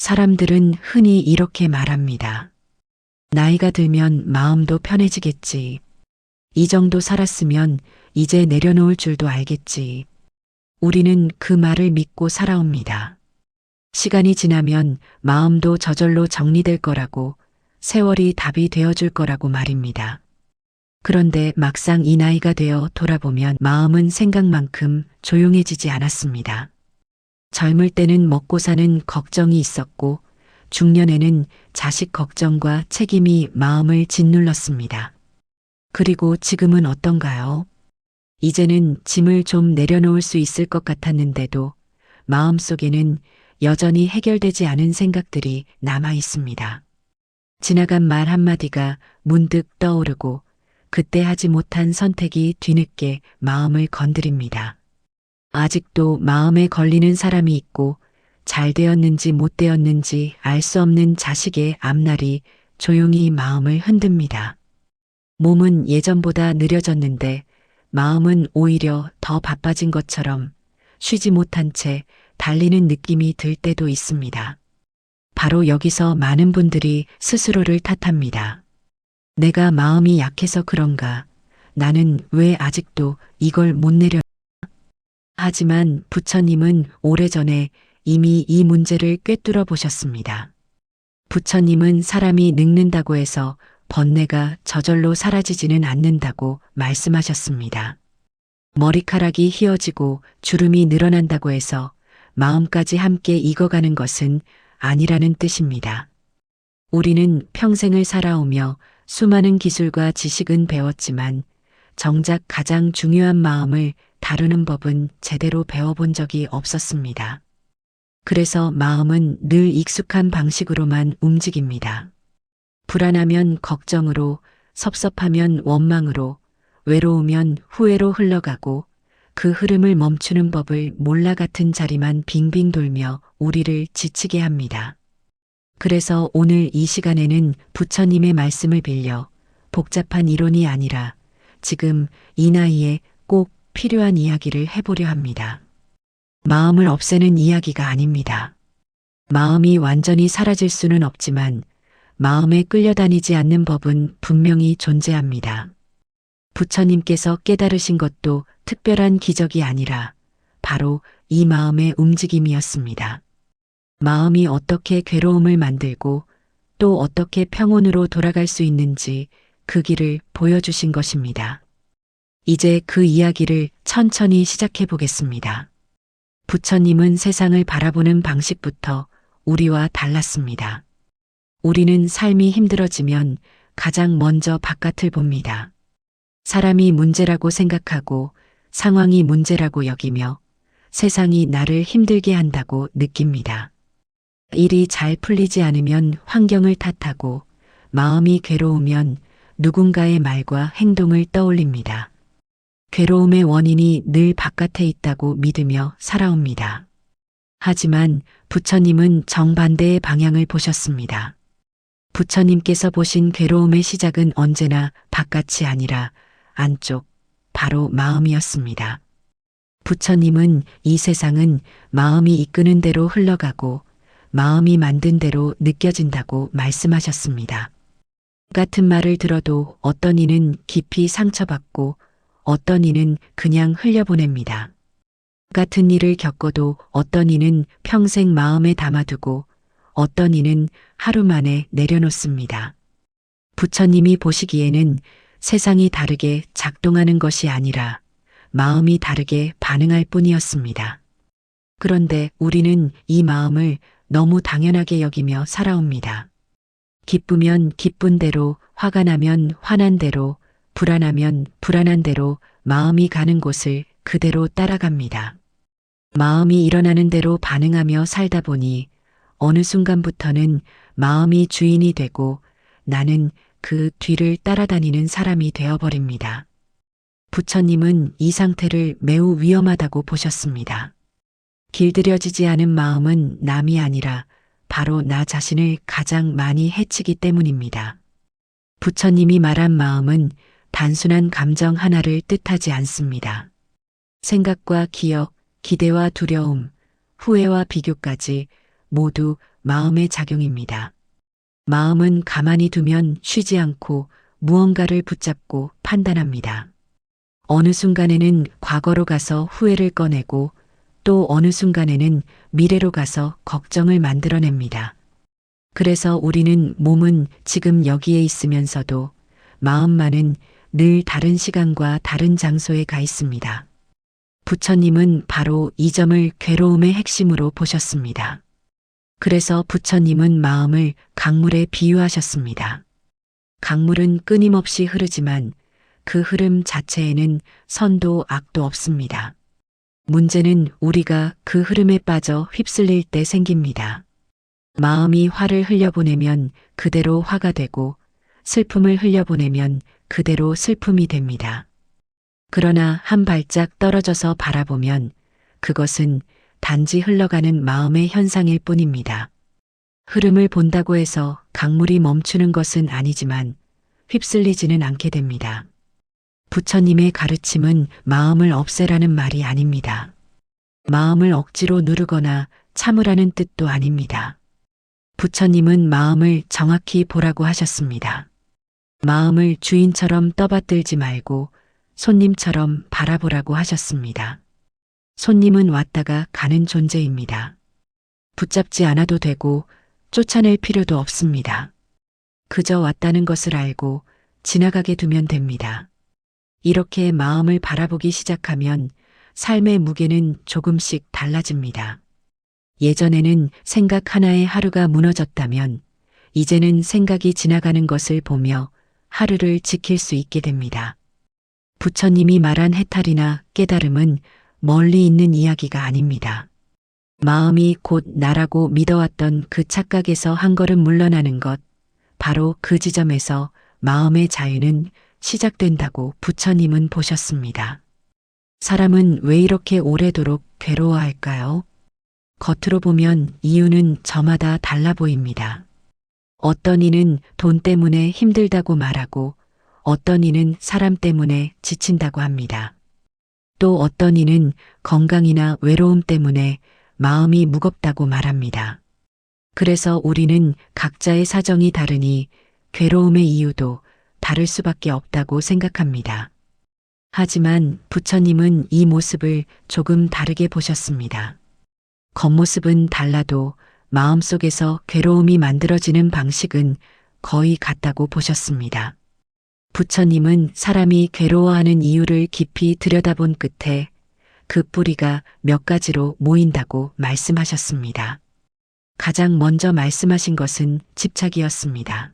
사람들은 흔히 이렇게 말합니다. 나이가 들면 마음도 편해지겠지. 이 정도 살았으면 이제 내려놓을 줄도 알겠지. 우리는 그 말을 믿고 살아옵니다. 시간이 지나면 마음도 저절로 정리될 거라고, 세월이 답이 되어줄 거라고 말입니다. 그런데 막상 이 나이가 되어 돌아보면 마음은 생각만큼 조용해지지 않았습니다. 젊을 때는 먹고 사는 걱정이 있었고, 중년에는 자식 걱정과 책임이 마음을 짓눌렀습니다. 그리고 지금은 어떤가요? 이제는 짐을 좀 내려놓을 수 있을 것 같았는데도 마음속에는 여전히 해결되지 않은 생각들이 남아 있습니다. 지나간 말 한마디가 문득 떠오르고 그때 하지 못한 선택이 뒤늦게 마음을 건드립니다. 아직도 마음에 걸리는 사람이 있고 잘 되었는지 못 되었는지 알 수 없는 자식의 앞날이 조용히 마음을 흔듭니다. 몸은 예전보다 느려졌는데 마음은 오히려 더 바빠진 것처럼 쉬지 못한 채 달리는 느낌이 들 때도 있습니다. 바로 여기서 많은 분들이 스스로를 탓합니다. 내가 마음이 약해서 그런가? 나는 왜 아직도 이걸 못 내려? 하지만 부처님은 오래전에 이미 이 문제를 꿰뚫어 보셨습니다. 부처님은 사람이 늙는다고 해서 번뇌가 저절로 사라지지는 않는다고 말씀하셨습니다. 머리카락이 휘어지고 주름이 늘어난다고 해서 마음까지 함께 익어가는 것은 아니라는 뜻입니다. 우리는 평생을 살아오며 수많은 기술과 지식은 배웠지만 정작 가장 중요한 마음을 다루는 법은 제대로 배워본 적이 없었습니다. 그래서 마음은 늘 익숙한 방식으로만 움직입니다. 불안하면 걱정으로, 섭섭하면 원망으로, 외로우면 후회로 흘러가고 그 흐름을 멈추는 법을 몰라 같은 자리만 빙빙 돌며 우리를 지치게 합니다. 그래서 오늘 이 시간에는 부처님의 말씀을 빌려 복잡한 이론이 아니라 지금 이 나이에 꼭 필요한 이야기를 해보려 합니다. 마음을 없애는 이야기가 아닙니다. 마음이 완전히 사라질 수는 없지만 마음에 끌려다니지 않는 법은 분명히 존재합니다. 부처님께서 깨달으신 것도 특별한 기적이 아니라 바로 이 마음의 움직임이었습니다. 마음이 어떻게 괴로움을 만들고 또 어떻게 평온으로 돌아갈 수 있는지 그 길을 보여주신 것입니다. 이제 그 이야기를 천천히 시작해 보겠습니다. 부처님은 세상을 바라보는 방식부터 우리와 달랐습니다. 우리는 삶이 힘들어지면 가장 먼저 바깥을 봅니다. 사람이 문제라고 생각하고 상황이 문제라고 여기며 세상이 나를 힘들게 한다고 느낍니다. 일이 잘 풀리지 않으면 환경을 탓하고 마음이 괴로우면 누군가의 말과 행동을 떠올립니다. 괴로움의 원인이 늘 바깥에 있다고 믿으며 살아옵니다. 하지만 부처님은 정반대의 방향을 보셨습니다. 부처님께서 보신 괴로움의 시작은 언제나 바깥이 아니라 안쪽, 바로 마음이었습니다. 부처님은 이 세상은 마음이 이끄는 대로 흘러가고 마음이 만든 대로 느껴진다고 말씀하셨습니다. 같은 말을 들어도 어떤 이는 깊이 상처받고 어떤 이는 그냥 흘려보냅니다. 같은 일을 겪어도 어떤 이는 평생 마음에 담아두고 어떤 이는 하루 만에 내려놓습니다. 부처님이 보시기에는 세상이 다르게 작동하는 것이 아니라 마음이 다르게 반응할 뿐이었습니다. 그런데 우리는 이 마음을 너무 당연하게 여기며 살아옵니다. 기쁘면 기쁜 대로, 화가 나면 화난 대로, 불안하면 불안한 대로 마음이 가는 곳을 그대로 따라갑니다. 마음이 일어나는 대로 반응하며 살다 보니 어느 순간부터는 마음이 주인이 되고 나는 그 뒤를 따라다니는 사람이 되어버립니다. 부처님은 이 상태를 매우 위험하다고 보셨습니다. 길들여지지 않은 마음은 남이 아니라 바로 나 자신을 가장 많이 해치기 때문입니다. 부처님이 말한 마음은 단순한 감정 하나를 뜻하지 않습니다. 생각과 기억, 기대와 두려움, 후회와 비교까지 모두 마음의 작용입니다. 마음은 가만히 두면 쉬지 않고 무언가를 붙잡고 판단합니다. 어느 순간에는 과거로 가서 후회를 꺼내고 또 어느 순간에는 미래로 가서 걱정을 만들어냅니다. 그래서 우리는 몸은 지금 여기에 있으면서도 마음만은 늘 다른 시간과 다른 장소에 가 있습니다. 부처님은 바로 이 점을 괴로움의 핵심으로 보셨습니다. 그래서 부처님은 마음을 강물에 비유하셨습니다. 강물은 끊임없이 흐르지만 그 흐름 자체에는 선도 악도 없습니다. 문제는 우리가 그 흐름에 빠져 휩쓸릴 때 생깁니다. 마음이 화를 흘려보내면 그대로 화가 되고 슬픔을 흘려보내면 그대로 슬픔이 됩니다. 그러나 한 발짝 떨어져서 바라보면 그것은 단지 흘러가는 마음의 현상일 뿐입니다. 흐름을 본다고 해서 강물이 멈추는 것은 아니지만 휩쓸리지는 않게 됩니다. 부처님의 가르침은 마음을 없애라는 말이 아닙니다. 마음을 억지로 누르거나 참으라는 뜻도 아닙니다. 부처님은 마음을 정확히 보라고 하셨습니다. 마음을 주인처럼 떠받들지 말고 손님처럼 바라보라고 하셨습니다. 손님은 왔다가 가는 존재입니다. 붙잡지 않아도 되고 쫓아낼 필요도 없습니다. 그저 왔다는 것을 알고 지나가게 두면 됩니다. 이렇게 마음을 바라보기 시작하면 삶의 무게는 조금씩 달라집니다. 예전에는 생각 하나에 하루가 무너졌다면 이제는 생각이 지나가는 것을 보며 하루를 지킬 수 있게 됩니다. 부처님이 말한 해탈이나 깨달음은 멀리 있는 이야기가 아닙니다. 마음이 곧 나라고 믿어왔던 그 착각에서 한 걸음 물러나는 것, 바로 그 지점에서 마음의 자유는 시작된다고 부처님은 보셨습니다. 사람은 왜 이렇게 오래도록 괴로워할까요? 겉으로 보면 이유는 저마다 달라 보입니다. 어떤 이는 돈 때문에 힘들다고 말하고 어떤 이는 사람 때문에 지친다고 합니다. 또 어떤 이는 건강이나 외로움 때문에 마음이 무겁다고 말합니다. 그래서 우리는 각자의 사정이 다르니 괴로움의 이유도 다를 수밖에 없다고 생각합니다. 하지만 부처님은 이 모습을 조금 다르게 보셨습니다. 겉모습은 달라도 마음속에서 괴로움이 만들어지는 방식은 거의 같다고 보셨습니다. 부처님은 사람이 괴로워하는 이유를 깊이 들여다본 끝에 그 뿌리가 몇 가지로 모인다고 말씀하셨습니다. 가장 먼저 말씀하신 것은 집착이었습니다.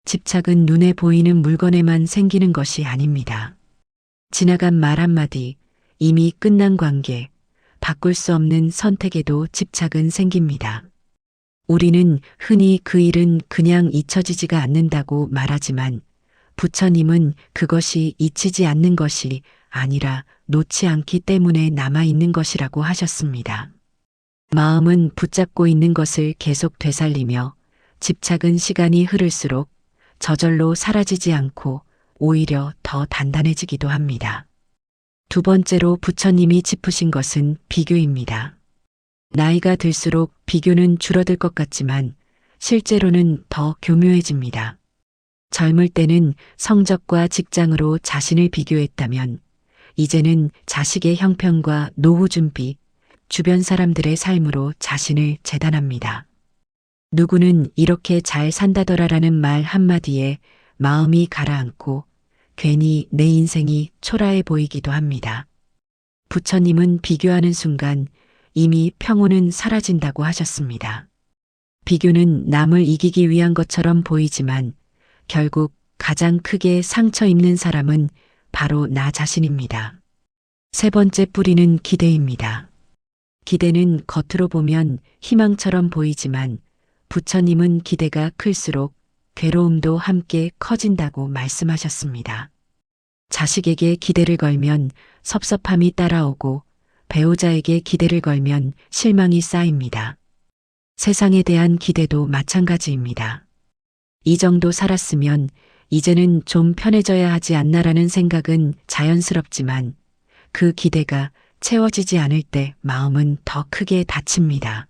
집착은 눈에 보이는 물건에만 생기는 것이 아닙니다. 지나간 말 한마디, 이미 끝난 관계, 바꿀 수 없는 선택에도 집착은 생깁니다. 우리는 흔히 그 일은 그냥 잊혀지지가 않는다고 말하지만 부처님은 그것이 잊히지 않는 것이 아니라 놓지 않기 때문에 남아있는 것이라고 하셨습니다. 마음은 붙잡고 있는 것을 계속 되살리며 집착은 시간이 흐를수록 저절로 사라지지 않고 오히려 더 단단해지기도 합니다. 두 번째로 부처님이 짚으신 것은 비교입니다. 나이가 들수록 비교는 줄어들 것 같지만 실제로는 더 교묘해집니다. 젊을 때는 성적과 직장으로 자신을 비교했다면 이제는 자식의 형편과 노후 준비, 주변 사람들의 삶으로 자신을 재단합니다. 누구는 이렇게 잘 산다더라라는 말 한마디에 마음이 가라앉고 괜히 내 인생이 초라해 보이기도 합니다. 부처님은 비교하는 순간 이미 평온은 사라진다고 하셨습니다. 비교는 남을 이기기 위한 것처럼 보이지만 결국 가장 크게 상처 입는 사람은 바로 나 자신입니다. 세 번째 뿌리는 기대입니다. 기대는 겉으로 보면 희망처럼 보이지만 부처님은 기대가 클수록 괴로움도 함께 커진다고 말씀하셨습니다. 자식에게 기대를 걸면 섭섭함이 따라오고 배우자에게 기대를 걸면 실망이 쌓입니다. 세상에 대한 기대도 마찬가지입니다. 이 정도 살았으면 이제는 좀 편해져야 하지 않나라는 생각은 자연스럽지만 그 기대가 채워지지 않을 때 마음은 더 크게 다칩니다.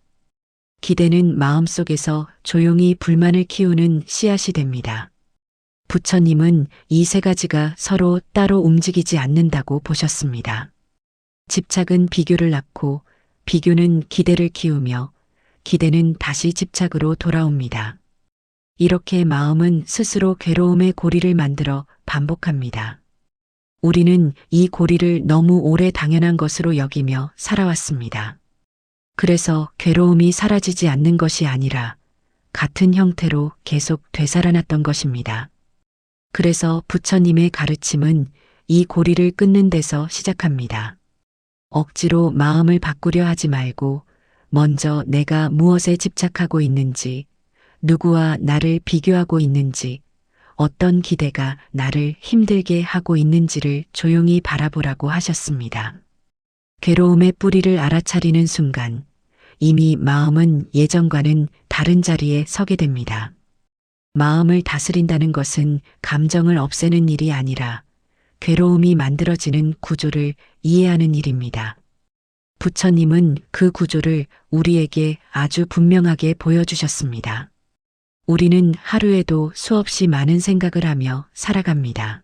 기대는 마음속에서 조용히 불만을 키우는 씨앗이 됩니다. 부처님은 이 세 가지가 서로 따로 움직이지 않는다고 보셨습니다. 집착은 비교를 낳고 비교는 기대를 키우며 기대는 다시 집착으로 돌아옵니다. 이렇게 마음은 스스로 괴로움의 고리를 만들어 반복합니다. 우리는 이 고리를 너무 오래 당연한 것으로 여기며 살아왔습니다. 그래서 괴로움이 사라지지 않는 것이 아니라 같은 형태로 계속 되살아났던 것입니다. 그래서 부처님의 가르침은 이 고리를 끊는 데서 시작합니다. 억지로 마음을 바꾸려 하지 말고 먼저 내가 무엇에 집착하고 있는지, 누구와 나를 비교하고 있는지, 어떤 기대가 나를 힘들게 하고 있는지를 조용히 바라보라고 하셨습니다. 괴로움의 뿌리를 알아차리는 순간 이미 마음은 예전과는 다른 자리에 서게 됩니다. 마음을 다스린다는 것은 감정을 없애는 일이 아니라 괴로움이 만들어지는 구조를 이해하는 일입니다. 부처님은 그 구조를 우리에게 아주 분명하게 보여주셨습니다. 우리는 하루에도 수없이 많은 생각을 하며 살아갑니다.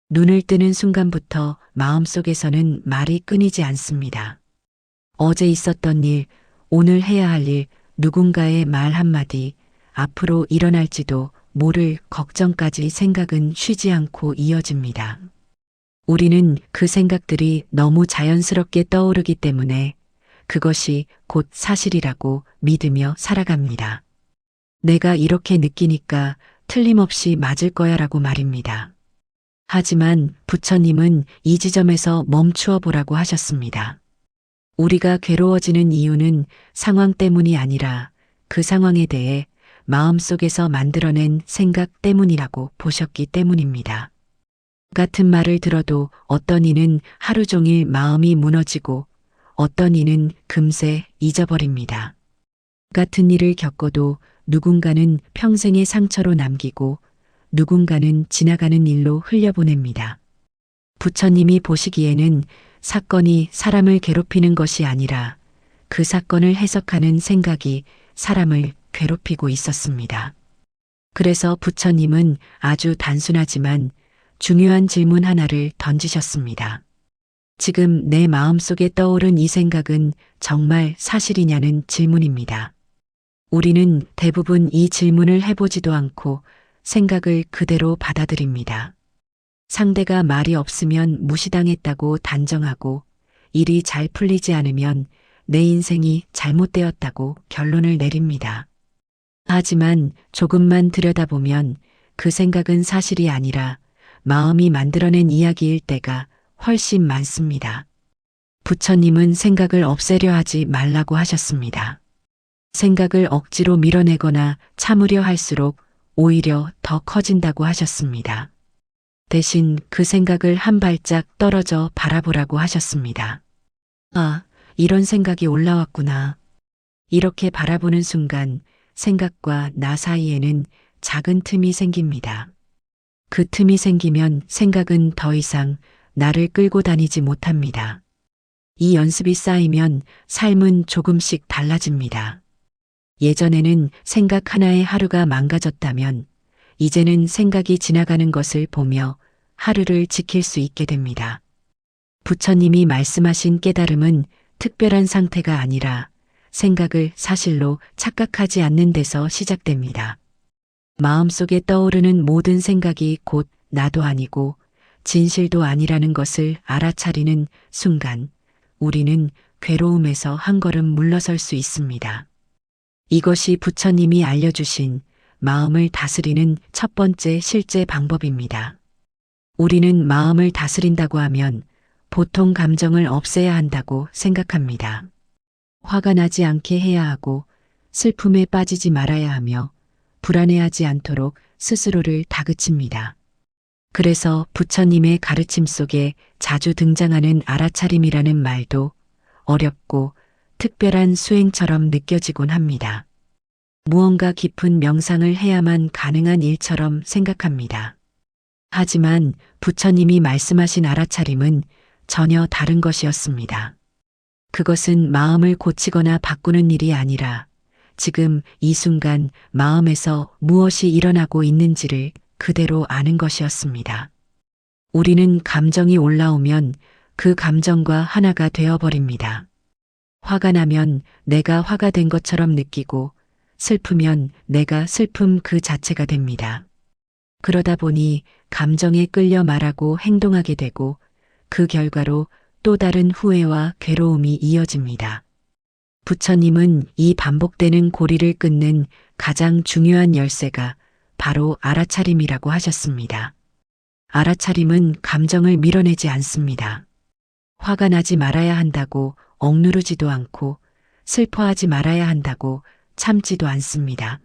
눈을 뜨는 순간부터 마음속에서는 말이 끊이지 않습니다. 어제 있었던 일, 오늘 해야 할 일, 누군가의 말 한마디, 앞으로 일어날지도 모를 걱정까지 생각은 쉬지 않고 이어집니다. 우리는 그 생각들이 너무 자연스럽게 떠오르기 때문에 그것이 곧 사실이라고 믿으며 살아갑니다. 내가 이렇게 느끼니까 틀림없이 맞을 거야라고 말입니다. 하지만 부처님은 이 지점에서 멈추어 보라고 하셨습니다. 우리가 괴로워지는 이유는 상황 때문이 아니라 그 상황에 대해 마음속에서 만들어낸 생각 때문이라고 보셨기 때문입니다. 같은 말을 들어도 어떤 이는 하루 종일 마음이 무너지고 어떤 이는 금세 잊어버립니다. 같은 일을 겪어도 누군가는 평생의 상처로 남기고 누군가는 지나가는 일로 흘려보냅니다. 부처님이 보시기에는 사건이 사람을 괴롭히는 것이 아니라 그 사건을 해석하는 생각이 사람을 괴롭히고 있었습니다. 그래서 부처님은 아주 단순하지만 중요한 질문 하나를 던지셨습니다. 지금 내 마음속에 떠오른 이 생각은 정말 사실이냐는 질문입니다. 우리는 대부분 이 질문을 해보지도 않고 생각을 그대로 받아들입니다. 상대가 말이 없으면 무시당했다고 단정하고 일이 잘 풀리지 않으면 내 인생이 잘못되었다고 결론을 내립니다. 하지만 조금만 들여다보면 그 생각은 사실이 아니라 마음이 만들어낸 이야기일 때가 훨씬 많습니다. 부처님은 생각을 없애려 하지 말라고 하셨습니다. 생각을 억지로 밀어내거나 참으려 할수록 오히려 더 커진다고 하셨습니다. 대신 그 생각을 한 발짝 떨어져 바라보라고 하셨습니다. 아, 이런 생각이 올라왔구나. 이렇게 바라보는 순간 생각과 나 사이에는 작은 틈이 생깁니다. 그 틈이 생기면 생각은 더 이상 나를 끌고 다니지 못합니다. 이 연습이 쌓이면 삶은 조금씩 달라집니다. 예전에는 생각 하나에 하루가 망가졌다면 이제는 생각이 지나가는 것을 보며 하루를 지킬 수 있게 됩니다. 부처님이 말씀하신 깨달음은 특별한 상태가 아니라 생각을 사실로 착각하지 않는 데서 시작됩니다. 마음속에 떠오르는 모든 생각이 곧 나도 아니고 진실도 아니라는 것을 알아차리는 순간 우리는 괴로움에서 한 걸음 물러설 수 있습니다. 이것이 부처님이 알려주신 마음을 다스리는 첫 번째 실제 방법입니다. 우리는 마음을 다스린다고 하면 보통 감정을 없애야 한다고 생각합니다. 화가 나지 않게 해야 하고 슬픔에 빠지지 말아야 하며 불안해하지 않도록 스스로를 다그칩니다. 그래서 부처님의 가르침 속에 자주 등장하는 알아차림이라는 말도 어렵고 특별한 수행처럼 느껴지곤 합니다. 무언가 깊은 명상을 해야만 가능한 일처럼 생각합니다. 하지만 부처님이 말씀하신 알아차림은 전혀 다른 것이었습니다. 그것은 마음을 고치거나 바꾸는 일이 아니라 지금 이 순간 마음에서 무엇이 일어나고 있는지를 그대로 아는 것이었습니다. 우리는 감정이 올라오면 그 감정과 하나가 되어버립니다. 화가 나면 내가 화가 된 것처럼 느끼고 슬프면 내가 슬픔 그 자체가 됩니다. 그러다 보니 감정에 끌려 말하고 행동하게 되고 그 결과로 또 다른 후회와 괴로움이 이어집니다. 부처님은 이 반복되는 고리를 끊는 가장 중요한 열쇠가 바로 알아차림이라고 하셨습니다. 알아차림은 감정을 밀어내지 않습니다. 화가 나지 말아야 한다고 억누르지도 않고 슬퍼하지 말아야 한다고 참지도 않습니다.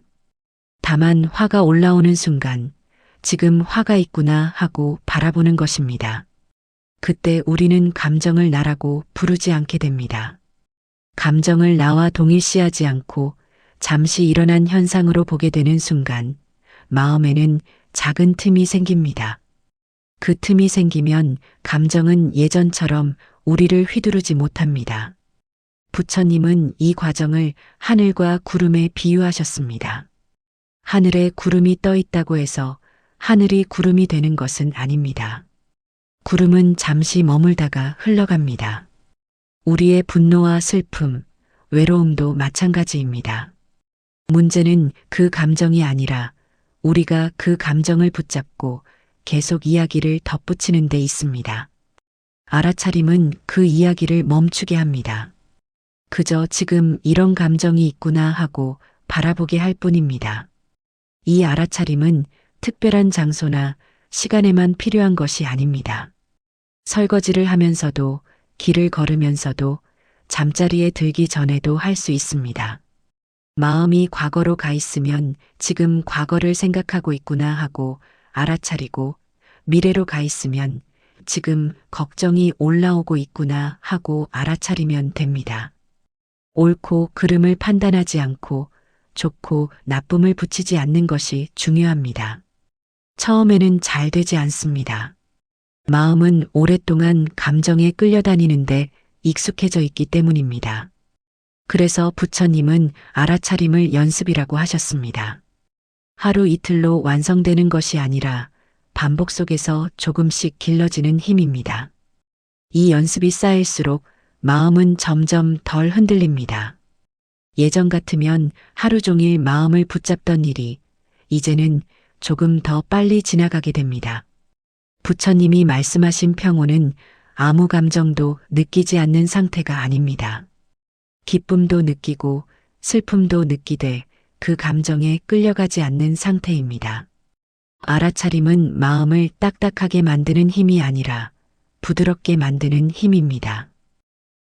다만 화가 올라오는 순간 지금 화가 있구나 하고 바라보는 것입니다. 그때 우리는 감정을 나라고 부르지 않게 됩니다. 감정을 나와 동일시하지 않고 잠시 일어난 현상으로 보게 되는 순간 마음에는 작은 틈이 생깁니다. 그 틈이 생기면 감정은 예전처럼 우리를 휘두르지 못합니다. 부처님은 이 과정을 하늘과 구름에 비유하셨습니다. 하늘에 구름이 떠 있다고 해서 하늘이 구름이 되는 것은 아닙니다. 구름은 잠시 머물다가 흘러갑니다. 우리의 분노와 슬픔, 외로움도 마찬가지입니다. 문제는 그 감정이 아니라 우리가 그 감정을 붙잡고 계속 이야기를 덧붙이는 데 있습니다. 알아차림은 그 이야기를 멈추게 합니다. 그저 지금 이런 감정이 있구나 하고 바라보게 할 뿐입니다. 이 알아차림은 특별한 장소나 시간에만 필요한 것이 아닙니다. 설거지를 하면서도 길을 걸으면서도 잠자리에 들기 전에도 할 수 있습니다. 마음이 과거로 가 있으면 지금 과거를 생각하고 있구나 하고 알아차리고 미래로 가 있으면 지금 걱정이 올라오고 있구나 하고 알아차리면 됩니다. 옳고 그름을 판단하지 않고 좋고 나쁨을 붙이지 않는 것이 중요합니다. 처음에는 잘 되지 않습니다. 마음은 오랫동안 감정에 끌려다니는데 익숙해져 있기 때문입니다. 그래서 부처님은 알아차림을 연습이라고 하셨습니다. 하루 이틀로 완성되는 것이 아니라 반복 속에서 조금씩 길러지는 힘입니다. 이 연습이 쌓일수록 마음은 점점 덜 흔들립니다. 예전 같으면 하루 종일 마음을 붙잡던 일이 이제는 조금 더 빨리 지나가게 됩니다. 부처님이 말씀하신 평온은 아무 감정도 느끼지 않는 상태가 아닙니다. 기쁨도 느끼고 슬픔도 느끼되 그 감정에 끌려가지 않는 상태입니다. 알아차림은 마음을 딱딱하게 만드는 힘이 아니라 부드럽게 만드는 힘입니다.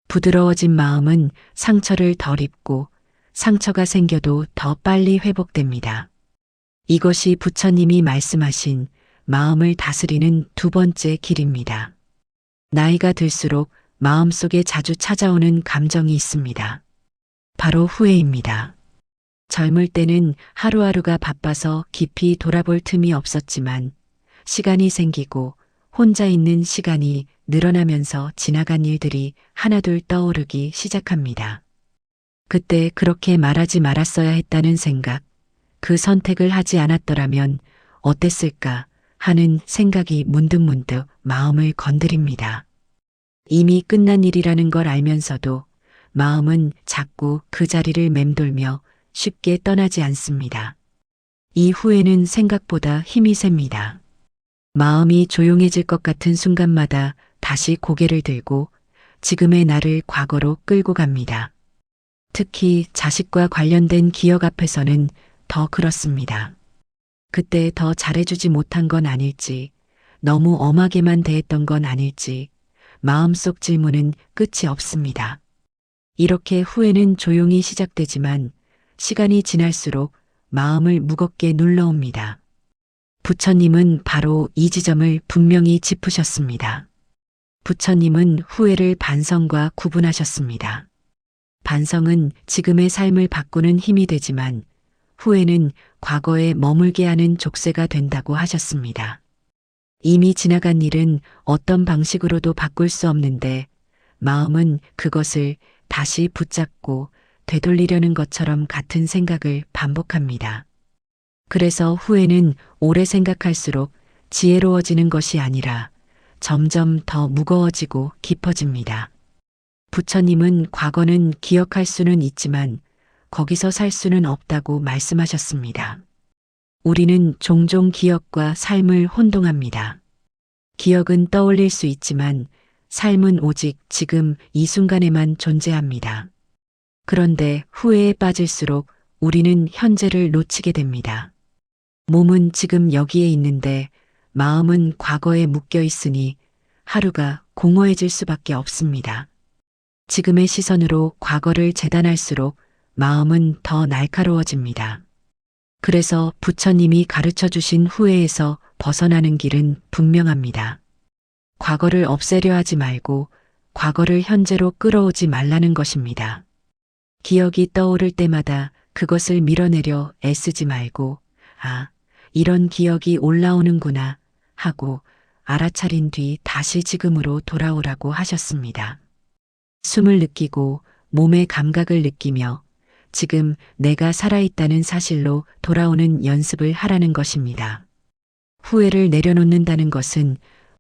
부드러워진 마음은 상처를 덜 입고 상처가 생겨도 더 빨리 회복됩니다. 이것이 부처님이 말씀하신 마음을 다스리는 두 번째 길입니다. 나이가 들수록 마음속에 자주 찾아오는 감정이 있습니다. 바로 후회입니다. 젊을 때는 하루하루가 바빠서 깊이 돌아볼 틈이 없었지만 시간이 생기고 혼자 있는 시간이 늘어나면서 지나간 일들이 하나둘 떠오르기 시작합니다. 그때 그렇게 말하지 말았어야 했다는 생각, 그 선택을 하지 않았더라면 어땠을까 하는 생각이 문득문득 마음을 건드립니다. 이미 끝난 일이라는 걸 알면서도 마음은 자꾸 그 자리를 맴돌며 쉽게 떠나지 않습니다. 이 후회는 생각보다 힘이 셉니다. 마음이 조용해질 것 같은 순간마다 다시 고개를 들고 지금의 나를 과거로 끌고 갑니다. 특히 자식과 관련된 기억 앞에서는 더 그렇습니다. 그때 더 잘해주지 못한 건 아닐지, 너무 엄하게만 대했던 건 아닐지, 마음속 질문은 끝이 없습니다. 이렇게 후회는 조용히 시작되지만 시간이 지날수록 마음을 무겁게 눌러옵니다. 부처님은 바로 이 지점을 분명히 짚으셨습니다. 부처님은 후회를 반성과 구분하셨습니다. 반성은 지금의 삶을 바꾸는 힘이 되지만 후회는 과거에 머물게 하는 족쇄가 된다고 하셨습니다. 이미 지나간 일은 어떤 방식으로도 바꿀 수 없는데 마음은 그것을 다시 붙잡고 되돌리려는 것처럼 같은 생각을 반복합니다. 그래서 후회는 오래 생각할수록 지혜로워지는 것이 아니라 점점 더 무거워지고 깊어집니다. 부처님은 과거는 기억할 수는 있지만 거기서 살 수는 없다고 말씀하셨습니다. 우리는 종종 기억과 삶을 혼동합니다. 기억은 떠올릴 수 있지만 삶은 오직 지금 이 순간에만 존재합니다. 그런데 후회에 빠질수록 우리는 현재를 놓치게 됩니다. 몸은 지금 여기에 있는데 마음은 과거에 묶여 있으니 하루가 공허해질 수밖에 없습니다. 지금의 시선으로 과거를 재단할수록 마음은 더 날카로워집니다. 그래서 부처님이 가르쳐 주신 후회에서 벗어나는 길은 분명합니다. 과거를 없애려 하지 말고 과거를 현재로 끌어오지 말라는 것입니다. 기억이 떠오를 때마다 그것을 밀어내려 애쓰지 말고 아, 이런 기억이 올라오는구나 하고 알아차린 뒤 다시 지금으로 돌아오라고 하셨습니다. 숨을 느끼고 몸의 감각을 느끼며 지금 내가 살아있다는 사실로 돌아오는 연습을 하라는 것입니다. 후회를 내려놓는다는 것은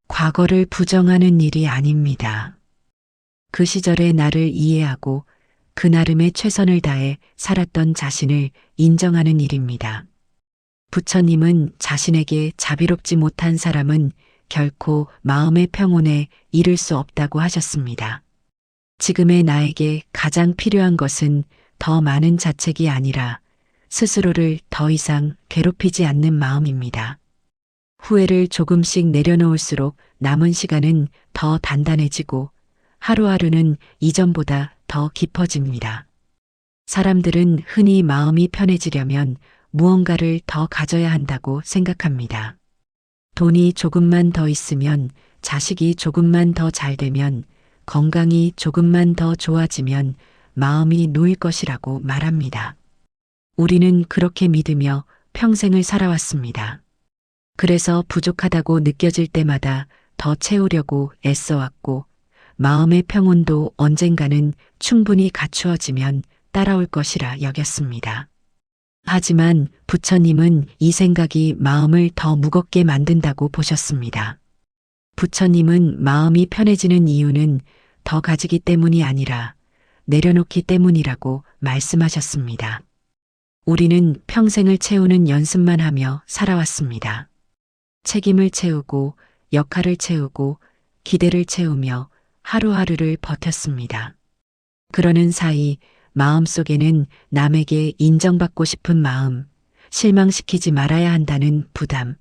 과거를 부정하는 일이 아닙니다. 그 시절의 나를 이해하고 그 나름의 최선을 다해 살았던 자신을 인정하는 일입니다. 부처님은 자신에게 자비롭지 못한 사람은 결코 마음의 평온에 이를 수 없다고 하셨습니다. 지금의 나에게 가장 필요한 것은 더 많은 자책이 아니라 스스로를 더 이상 괴롭히지 않는 마음입니다. 후회를 조금씩 내려놓을수록 남은 시간은 더 단단해지고 하루하루는 이전보다 더 깊어집니다. 사람들은 흔히 마음이 편해지려면 무언가를 더 가져야 한다고 생각합니다. 돈이 조금만 더 있으면, 자식이 조금만 더 잘 되면, 건강이 조금만 더 좋아지면 마음이 놓일 것이라고 말합니다. 우리는 그렇게 믿으며 평생을 살아왔습니다. 그래서 부족하다고 느껴질 때마다 더 채우려고 애써왔고 마음의 평온도 언젠가는 충분히 갖추어지면 따라올 것이라 여겼습니다. 하지만 부처님은 이 생각이 마음을 더 무겁게 만든다고 보셨습니다. 부처님은 마음이 편해지는 이유는 더 가지기 때문이 아니라 내려놓기 때문이라고 말씀하셨습니다. 우리는 평생을 채우는 연습만 하며 살아왔습니다. 책임을 채우고 역할을 채우고 기대를 채우며 하루하루를 버텼습니다. 그러는 사이 마음속에는 남에게 인정받고 싶은 마음, 실망시키지 말아야 한다는 부담,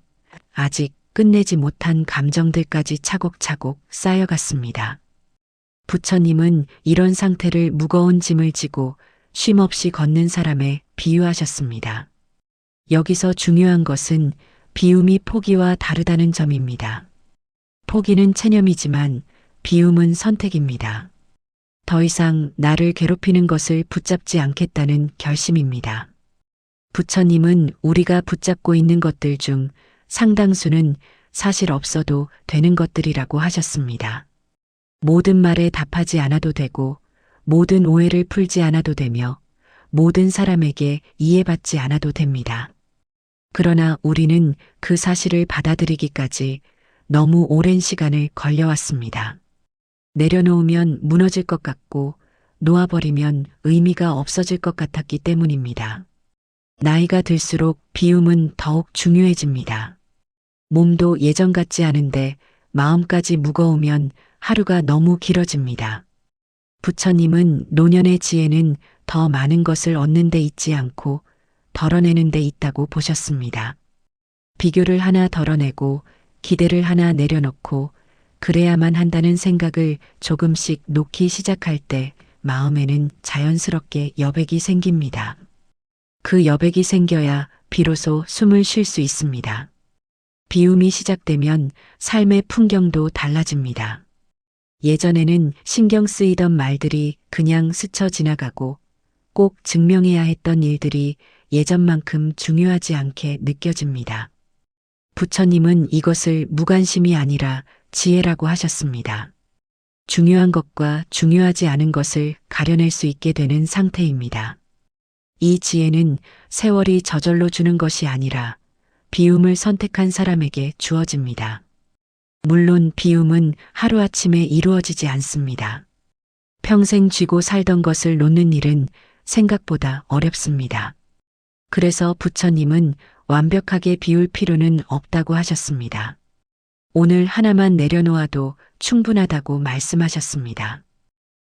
아직 끝내지 못한 감정들까지 차곡차곡 쌓여갔습니다. 부처님은 이런 상태를 무거운 짐을 지고 쉼없이 걷는 사람에 비유하셨습니다. 여기서 중요한 것은 비움이 포기와 다르다는 점입니다. 포기는 체념이지만 비움은 선택입니다. 더 이상 나를 괴롭히는 것을 붙잡지 않겠다는 결심입니다. 부처님은 우리가 붙잡고 있는 것들 중 상당수는 사실 없어도 되는 것들이라고 하셨습니다. 모든 말에 답하지 않아도 되고 모든 오해를 풀지 않아도 되며 모든 사람에게 이해받지 않아도 됩니다. 그러나 우리는 그 사실을 받아들이기까지 너무 오랜 시간을 걸려왔습니다. 내려놓으면 무너질 것 같고 놓아버리면 의미가 없어질 것 같았기 때문입니다. 나이가 들수록 비움은 더욱 중요해집니다. 몸도 예전 같지 않은데 마음까지 무거우면 하루가 너무 길어집니다. 부처님은 노년의 지혜는 더 많은 것을 얻는 데 있지 않고 덜어내는 데 있다고 보셨습니다. 비교를 하나 덜어내고 기대를 하나 내려놓고 그래야만 한다는 생각을 조금씩 놓기 시작할 때 마음에는 자연스럽게 여백이 생깁니다. 그 여백이 생겨야 비로소 숨을 쉴 수 있습니다. 비움이 시작되면 삶의 풍경도 달라집니다. 예전에는 신경 쓰이던 말들이 그냥 스쳐 지나가고 꼭 증명해야 했던 일들이 예전만큼 중요하지 않게 느껴집니다. 부처님은 이것을 무관심이 아니라 지혜라고 하셨습니다. 중요한 것과 중요하지 않은 것을 가려낼 수 있게 되는 상태입니다. 이 지혜는 세월이 저절로 주는 것이 아니라 비움을 선택한 사람에게 주어집니다. 물론 비움은 하루아침에 이루어지지 않습니다. 평생 쥐고 살던 것을 놓는 일은 생각보다 어렵습니다. 그래서 부처님은 완벽하게 비울 필요는 없다고 하셨습니다. 오늘 하나만 내려놓아도 충분하다고 말씀하셨습니다.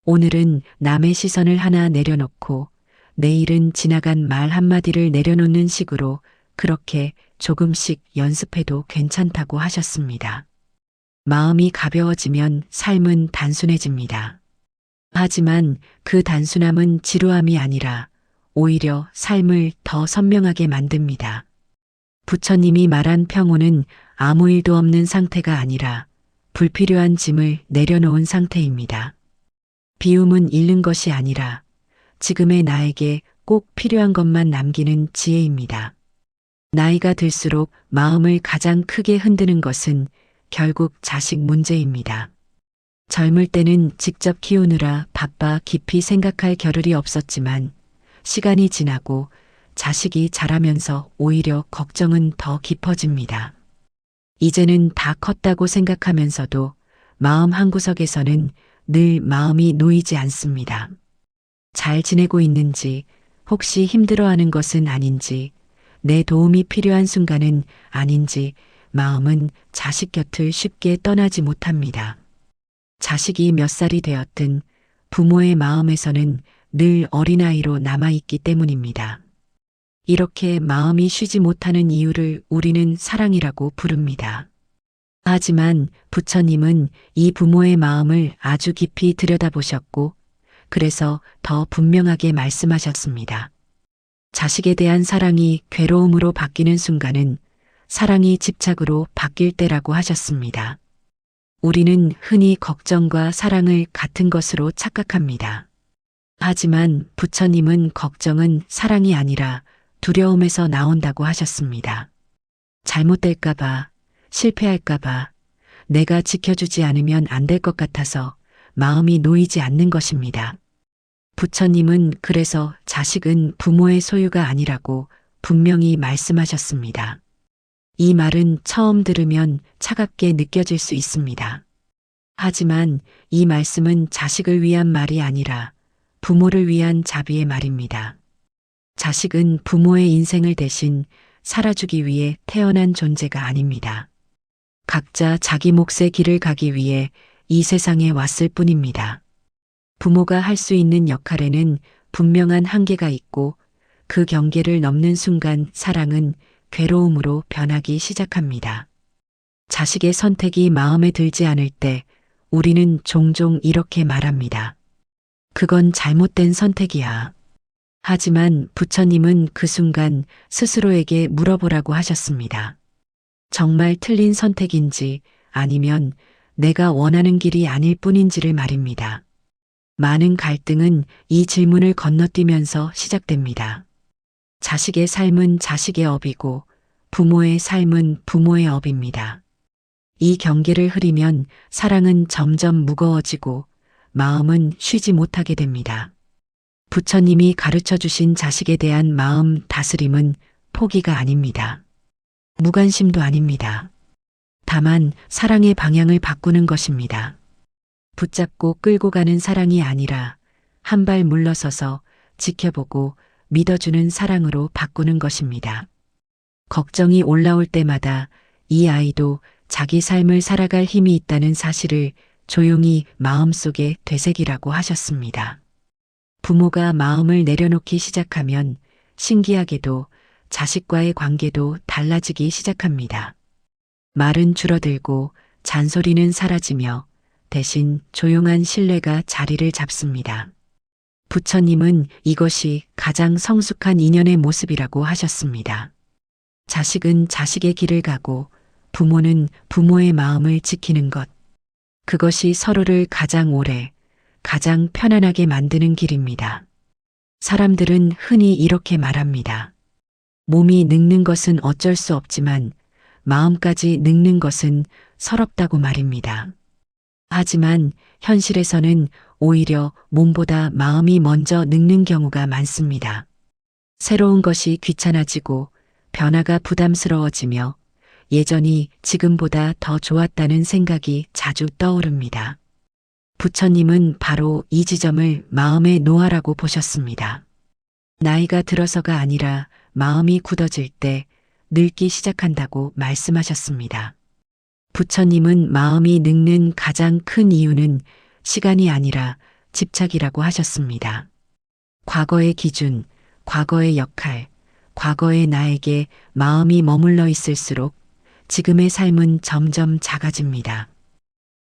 오늘은 남의 시선을 하나 내려놓고 내일은 지나간 말 한마디를 내려놓는 식으로 그렇게 조금씩 연습해도 괜찮다고 하셨습니다. 마음이 가벼워지면 삶은 단순해집니다. 하지만 그 단순함은 지루함이 아니라 오히려 삶을 더 선명하게 만듭니다. 부처님이 말한 평온은 아무 일도 없는 상태가 아니라 불필요한 짐을 내려놓은 상태입니다. 비움은 잃는 것이 아니라 지금의 나에게 꼭 필요한 것만 남기는 지혜입니다. 나이가 들수록 마음을 가장 크게 흔드는 것은 결국 자식 문제입니다. 젊을 때는 직접 키우느라 바빠 깊이 생각할 겨를이 없었지만 시간이 지나고 자식이 자라면서 오히려 걱정은 더 깊어집니다. 이제는 다 컸다고 생각하면서도 마음 한구석에서는 늘 마음이 놓이지 않습니다. 잘 지내고 있는지, 혹시 힘들어하는 것은 아닌지, 내 도움이 필요한 순간은 아닌지 마음은 자식 곁을 쉽게 떠나지 못합니다. 자식이 몇 살이 되었든 부모의 마음에서는 늘 어린아이로 남아있기 때문입니다. 이렇게 마음이 쉬지 못하는 이유를 우리는 사랑이라고 부릅니다. 하지만 부처님은 이 부모의 마음을 아주 깊이 들여다보셨고 그래서 더 분명하게 말씀하셨습니다. 자식에 대한 사랑이 괴로움으로 바뀌는 순간은 사랑이 집착으로 바뀔 때라고 하셨습니다. 우리는 흔히 걱정과 사랑을 같은 것으로 착각합니다. 하지만 부처님은 걱정은 사랑이 아니라 두려움에서 나온다고 하셨습니다. 잘못될까봐, 실패할까봐, 내가 지켜주지 않으면 안 될 것 같아서 마음이 놓이지 않는 것입니다. 부처님은 그래서 자식은 부모의 소유가 아니라고 분명히 말씀하셨습니다. 이 말은 처음 들으면 차갑게 느껴질 수 있습니다. 하지만 이 말씀은 자식을 위한 말이 아니라 부모를 위한 자비의 말입니다. 자식은 부모의 인생을 대신 살아주기 위해 태어난 존재가 아닙니다. 각자 자기 몫의 길을 가기 위해 이 세상에 왔을 뿐입니다. 부모가 할 수 있는 역할에는 분명한 한계가 있고 그 경계를 넘는 순간 사랑은 괴로움으로 변하기 시작합니다. 자식의 선택이 마음에 들지 않을 때 우리는 종종 이렇게 말합니다. 그건 잘못된 선택이야. 하지만 부처님은 그 순간 스스로에게 물어보라고 하셨습니다. 정말 틀린 선택인지 아니면 내가 원하는 길이 아닐 뿐인지를 말입니다. 많은 갈등은 이 질문을 건너뛰면서 시작됩니다. 자식의 삶은 자식의 업이고 부모의 삶은 부모의 업입니다. 이 경계를 흐리면 사랑은 점점 무거워지고 마음은 쉬지 못하게 됩니다. 부처님이 가르쳐 주신 자식에 대한 마음 다스림은 포기가 아닙니다. 무관심도 아닙니다. 다만 사랑의 방향을 바꾸는 것입니다. 붙잡고 끌고 가는 사랑이 아니라 한 발 물러서서 지켜보고 믿어주는 사랑으로 바꾸는 것입니다. 걱정이 올라올 때마다 이 아이도 자기 삶을 살아갈 힘이 있다는 사실을 조용히 마음속에 되새기라고 하셨습니다. 부모가 마음을 내려놓기 시작하면 신기하게도 자식과의 관계도 달라지기 시작합니다. 말은 줄어들고 잔소리는 사라지며 대신 조용한 신뢰가 자리를 잡습니다. 부처님은 이것이 가장 성숙한 인연의 모습이라고 하셨습니다. 자식은 자식의 길을 가고 부모는 부모의 마음을 지키는 것. 그것이 서로를 가장 오래, 가장 편안하게 만드는 길입니다. 사람들은 흔히 이렇게 말합니다. 몸이 늙는 것은 어쩔 수 없지만 마음까지 늙는 것은 서럽다고 말입니다. 하지만 현실에서는 오히려 몸보다 마음이 먼저 늙는 경우가 많습니다. 새로운 것이 귀찮아지고 변화가 부담스러워지며 예전이 지금보다 더 좋았다는 생각이 자주 떠오릅니다. 부처님은 바로 이 지점을 마음의 노화라고 보셨습니다. 나이가 들어서가 아니라 마음이 굳어질 때 늙기 시작한다고 말씀하셨습니다. 부처님은 마음이 늙는 가장 큰 이유는 시간이 아니라 집착이라고 하셨습니다. 과거의 기준, 과거의 역할, 과거의 나에게 마음이 머물러 있을수록 지금의 삶은 점점 작아집니다.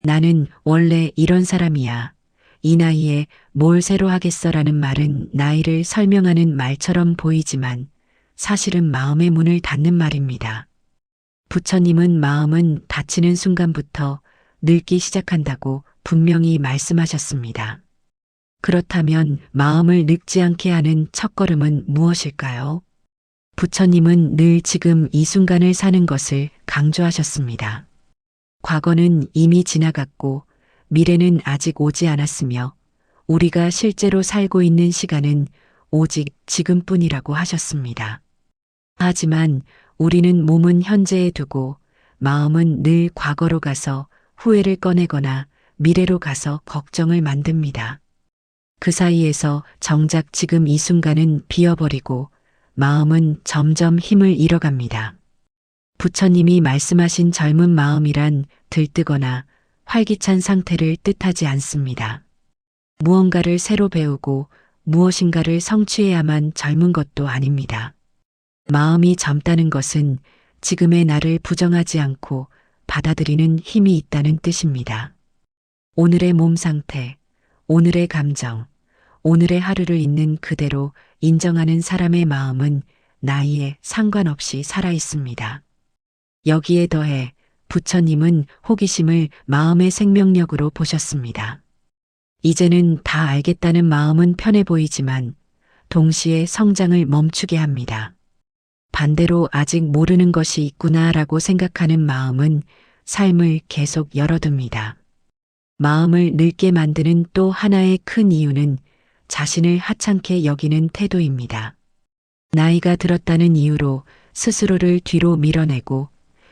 나는 원래 이런 사람이야. 이 나이에 뭘 새로 하겠어라는 말은 나이를 설명하는 말처럼 보이지만 사실은 마음의 문을 닫는 말입니다. 부처님은 마음은 닫히는 순간부터 늙기 시작한다고 분명히 말씀하셨습니다. 그렇다면 마음을 늙지 않게 하는 첫걸음은 무엇일까요? 부처님은 늘 지금 이 순간을 사는 것을 강조하셨습니다. 과거는 이미 지나갔고 미래는 아직 오지 않았으며 우리가 실제로 살고 있는 시간은 오직 지금뿐이라고 하셨습니다. 하지만 우리는 몸은 현재에 두고 마음은 늘 과거로 가서 후회를 꺼내거나 미래로 가서 걱정을 만듭니다. 그 사이에서 정작 지금 이 순간은 비어버리고 마음은 점점 힘을 잃어갑니다. 부처님이 말씀하신 젊은 마음이란 들뜨거나 활기찬 상태를 뜻하지 않습니다. 무언가를 새로 배우고 무엇인가를 성취해야만 젊은 것도 아닙니다. 마음이 젊다는 것은 지금의 나를 부정하지 않고 받아들이는 힘이 있다는 뜻입니다. 오늘의 몸 상태, 오늘의 감정, 오늘의 하루를 있는 그대로 인정하는 사람의 마음은 나이에 상관없이 살아 있습니다. 여기에 더해 부처님은 호기심을 마음의 생명력으로 보셨습니다. 이제는 다 알겠다는 마음은 편해 보이지만 동시에 성장을 멈추게 합니다. 반대로 아직 모르는 것이 있구나라고 생각하는 마음은 삶을 계속 열어둡니다. 마음을 늙게 만드는 또 하나의 큰 이유는 자신을 하찮게 여기는 태도입니다. 나이가 들었다는 이유로 스스로를 뒤로 밀어내고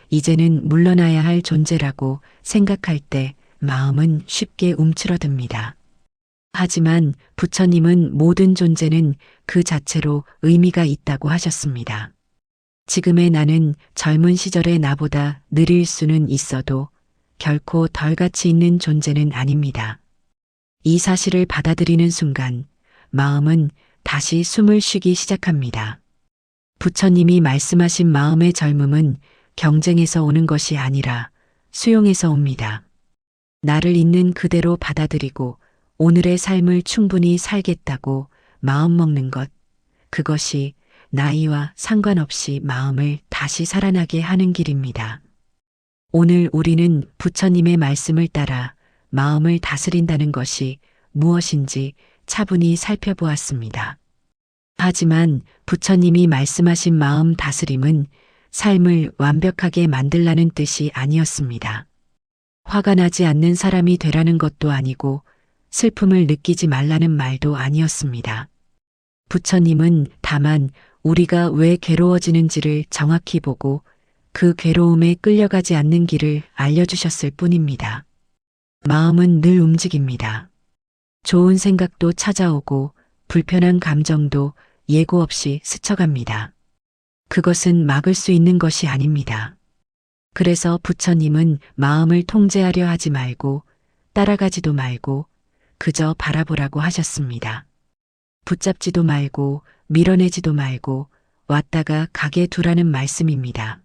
이제는 물러나야 할 존재라고 생각할 때 마음은 쉽게 움츠러듭니다. 하지만 부처님은 모든 존재는 그 자체로 의미가 있다고 하셨습니다. 지금의 나는 젊은 시절의 나보다 느릴 수는 있어도 결코 덜 가치 있는 존재는 아닙니다. 이 사실을 받아들이는 순간 마음은 다시 숨을 쉬기 시작합니다. 부처님이 말씀하신 마음의 젊음은 경쟁에서 오는 것이 아니라 수용에서 옵니다. 나를 있는 그대로 받아들이고 오늘의 삶을 충분히 살겠다고 마음먹는 것, 그것이 나이와 상관없이 마음을 다시 살아나게 하는 길입니다. 오늘 우리는 부처님의 말씀을 따라 마음을 다스린다는 것이 무엇인지 차분히 살펴보았습니다. 하지만 부처님이 말씀하신 마음 다스림은 삶을 완벽하게 만들라는 뜻이 아니었습니다. 화가 나지 않는 사람이 되라는 것도 아니고 슬픔을 느끼지 말라는 말도 아니었습니다. 부처님은 다만 우리가 왜 괴로워지는지를 정확히 보고 그 괴로움에 끌려가지 않는 길을 알려주셨을 뿐입니다. 마음은 늘 움직입니다. 좋은 생각도 찾아오고 불편한 감정도 예고 없이 스쳐갑니다. 그것은 막을 수 있는 것이 아닙니다. 그래서 부처님은 마음을 통제하려 하지 말고 따라가지도 말고 그저 바라보라고 하셨습니다. 붙잡지도 말고 밀어내지도 말고 왔다가 가게 두라는 말씀입니다.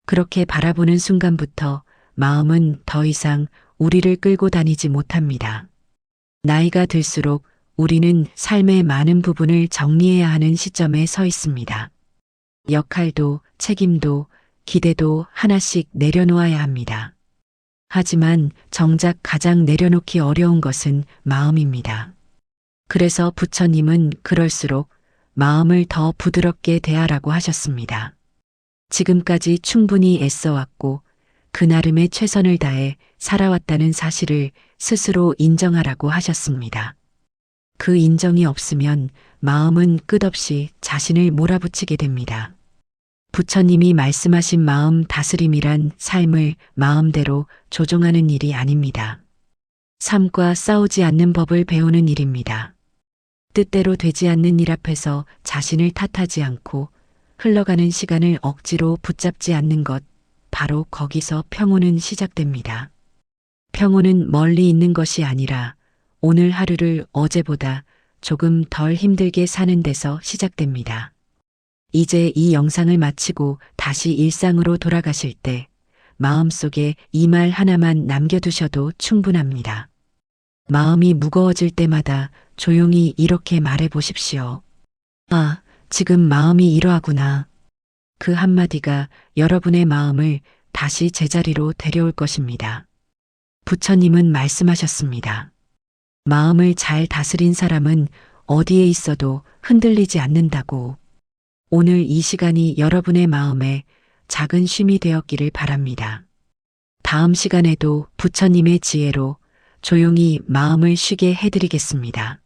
그렇게 바라보는 순간부터 마음은 더 이상 우리를 끌고 다니지 못합니다. 나이가 들수록 우리는 삶의 많은 부분을 정리해야 하는 시점에 서 있습니다. 역할도 책임도 기대도 하나씩 내려놓아야 합니다. 하지만 정작 가장 내려놓기 어려운 것은 마음입니다. 그래서 부처님은 그럴수록 마음을 더 부드럽게 대하라고 하셨습니다. 지금까지 충분히 애써왔고 그 나름의 최선을 다해 살아왔다는 사실을 스스로 인정하라고 하셨습니다. 그 인정이 없으면 마음은 끝없이 자신을 몰아붙이게 됩니다. 부처님이 말씀하신 마음 다스림이란 삶을 마음대로 조종하는 일이 아닙니다. 삶과 싸우지 않는 법을 배우는 일입니다. 뜻대로 되지 않는 일 앞에서 자신을 탓하지 않고 흘러가는 시간을 억지로 붙잡지 않는 것, 바로 거기서 평온은 시작됩니다. 평온은 멀리 있는 것이 아니라 오늘 하루를 어제보다 조금 덜 힘들게 사는 데서 시작됩니다. 이제 이 영상을 마치고 다시 일상으로 돌아가실 때 마음속에 이 말 하나만 남겨두셔도 충분합니다. 마음이 무거워질 때마다 조용히 이렇게 말해 보십시오. 아, 지금 마음이 이러하구나. 그 한마디가 여러분의 마음을 다시 제자리로 데려올 것입니다. 부처님은 말씀하셨습니다. 마음을 잘 다스린 사람은 어디에 있어도 흔들리지 않는다고. 오늘 이 시간이 여러분의 마음에 작은 쉼이 되었기를 바랍니다. 다음 시간에도 부처님의 지혜로 조용히 마음을 쉬게 해드리겠습니다.